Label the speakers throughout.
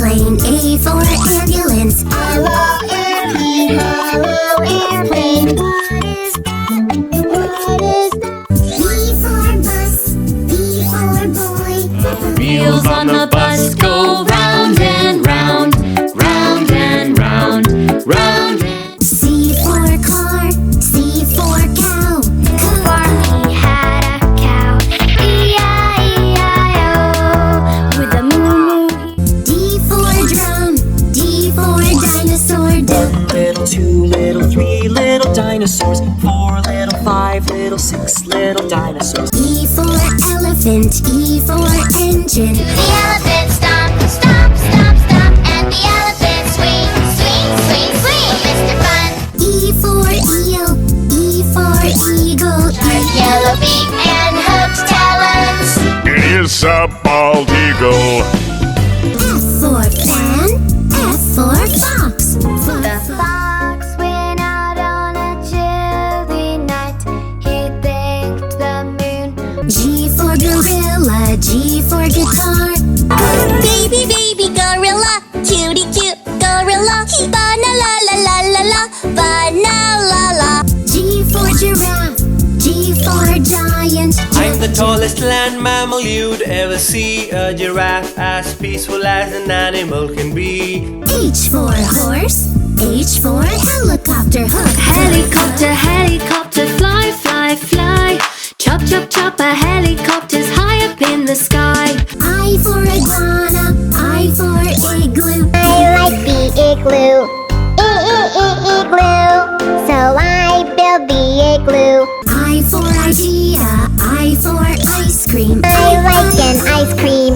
Speaker 1: airplane. A for ambulance. Hello airplane, hello airplane. What is that? B for bus, B for boy.
Speaker 2: Wheels on the bus go round and round, round and round, round and
Speaker 1: C for car, C for cow.
Speaker 3: Farmer had a cow, E-I-E-I-O, with a moo.
Speaker 1: D for drum, D for dinosaur.
Speaker 4: One little, two little, three little dinosaurs. Four little, five little, six little dinosaurs.
Speaker 1: E for elephant, E for engine.
Speaker 3: The elephant stomp, stomp, stomp, stomp, and the elephant swing, swing, swing, swing. Mr. Fun,
Speaker 1: E for eel, E for eagle.
Speaker 3: yellow beak and hooked talons.
Speaker 5: It is a bald eagle.
Speaker 1: F for fan, F for fox.
Speaker 3: The fox went out on a chilly night. He thanked the moon.
Speaker 1: G for gorilla, G for guitar.
Speaker 6: Baby, baby gorilla, cutie cute gorilla. Banana la la la la, banana la la.
Speaker 1: G for giraffe, G for giant.
Speaker 7: I'm the tallest land mammal you'd ever see. A giraffe as peaceful as an animal can be.
Speaker 1: H for horse, H for helicopter. Hook.
Speaker 2: helicopter, helicopter, fly, fly, fly. Chop, chop, chop, a helicopter's high up in the sky.
Speaker 1: I for iguana, I for igloo.
Speaker 3: I like the igloo, igloo. So I build the igloo.
Speaker 1: I for idea, I for ice cream.
Speaker 3: I like an ice cream.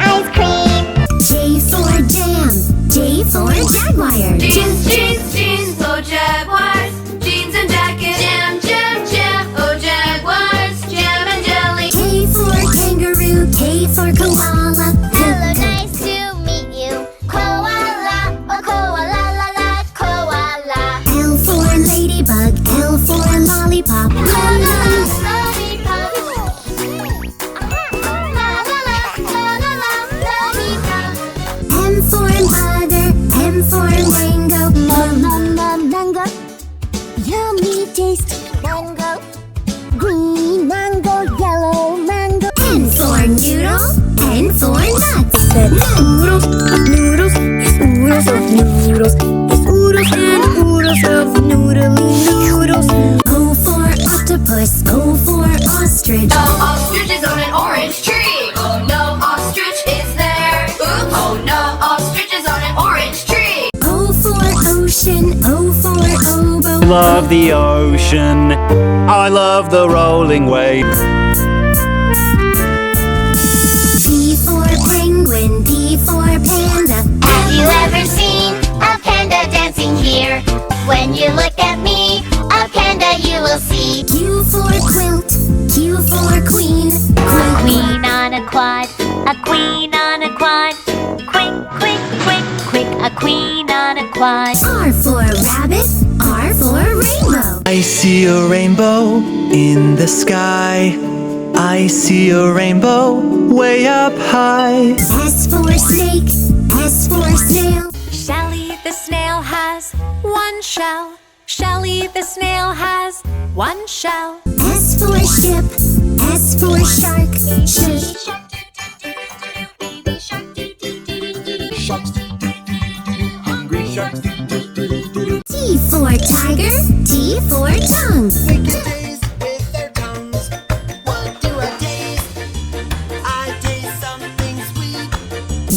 Speaker 3: Ice cream.
Speaker 1: J for jam, J for jaguar.
Speaker 2: Jeans, jeans, jeans, oh jaguars. Jeans and jackets, jam, jam, jam, oh jaguars. Jam and jelly.
Speaker 1: K for kangaroo, K for koala.
Speaker 3: Hello, nice to meet you. Koala, oh koala la la, koala.
Speaker 1: L for ladybug, L for lollipop.
Speaker 3: La la la, lollipop. La la la, la la la, lollipop.
Speaker 1: M for mother, M for mango.
Speaker 3: Mango, yummy taste. Mango, green mango, yellow mango.
Speaker 1: N for noodle, N for nuts.
Speaker 2: Oodles, noodles, yes, oodles of noodles. Yes, oodles and oodles of noodly noodles.
Speaker 1: O for octopus, O for ostrich.
Speaker 2: No ostrich is on an orange tree. Oh no, ostrich is there. Oops. Oh no, ostrich is on an orange tree.
Speaker 1: O for ocean, O for oboe.
Speaker 8: I love the ocean, I love the rolling waves.
Speaker 1: P for penguin, P for panda.
Speaker 3: Have you ever seen a panda dancing here? When you look at me, a panda you will see.
Speaker 1: Q for quilt, Q for queen.
Speaker 3: Queen on a quad, a queen on a quad. Quick, quick, quick, quick, a queen on a quad.
Speaker 1: R for rabbit, R for rainbow.
Speaker 4: I see a rainbow in the sky. I see a rainbow way up high.
Speaker 1: S for snake, S for snail.
Speaker 2: Shelly the snail has one shell. Shelly the snail has one shell.
Speaker 1: S for ship, S for shark.
Speaker 4: Hungry sharks.
Speaker 1: T for tiger, T for tongue.
Speaker 4: Wicked days with their tongues. What do I taste? I taste something sweet.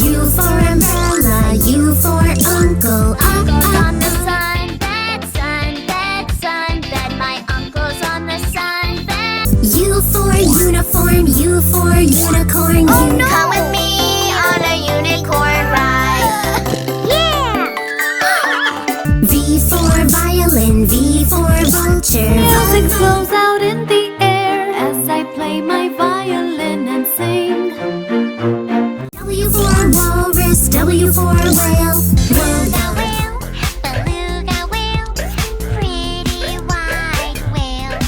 Speaker 1: U for umbrella, U for uncle.
Speaker 3: On the sunbed, sunbed, sunbed. My uncle's on the sunbed.
Speaker 1: U for uniform, U for unicorn.
Speaker 3: Come with me on a unicorn ride. Yeah!
Speaker 1: V for violin, V for vulture.
Speaker 2: Music flows out in the air as I play my violin and sing.
Speaker 1: W for walrus, W for whale.
Speaker 3: Beluga whale, beluga whale, pretty white whale.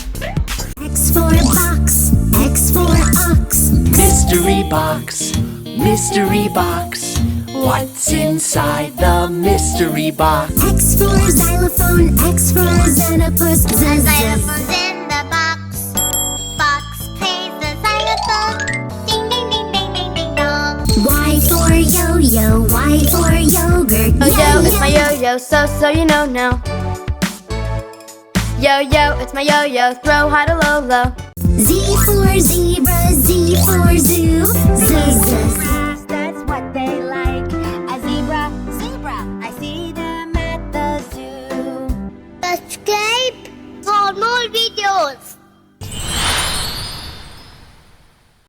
Speaker 1: X for box, X for ox.
Speaker 4: Mystery box, mystery box. What's inside the mystery box?
Speaker 1: X for xylophone, X for xenopus, Z, Z.
Speaker 6: Xylophone's in the box. Box plays the xylophone. Ding ding ding ding ding ding dong.
Speaker 1: Y for yo-yo, Y for yogurt.
Speaker 2: Yo-yo, it's my yo-yo, so you know now. Yo-yo, it's my yo-yo, throw high to low, low.
Speaker 1: Z for zebra, Z for zoo, Z, Z.
Speaker 6: That's what they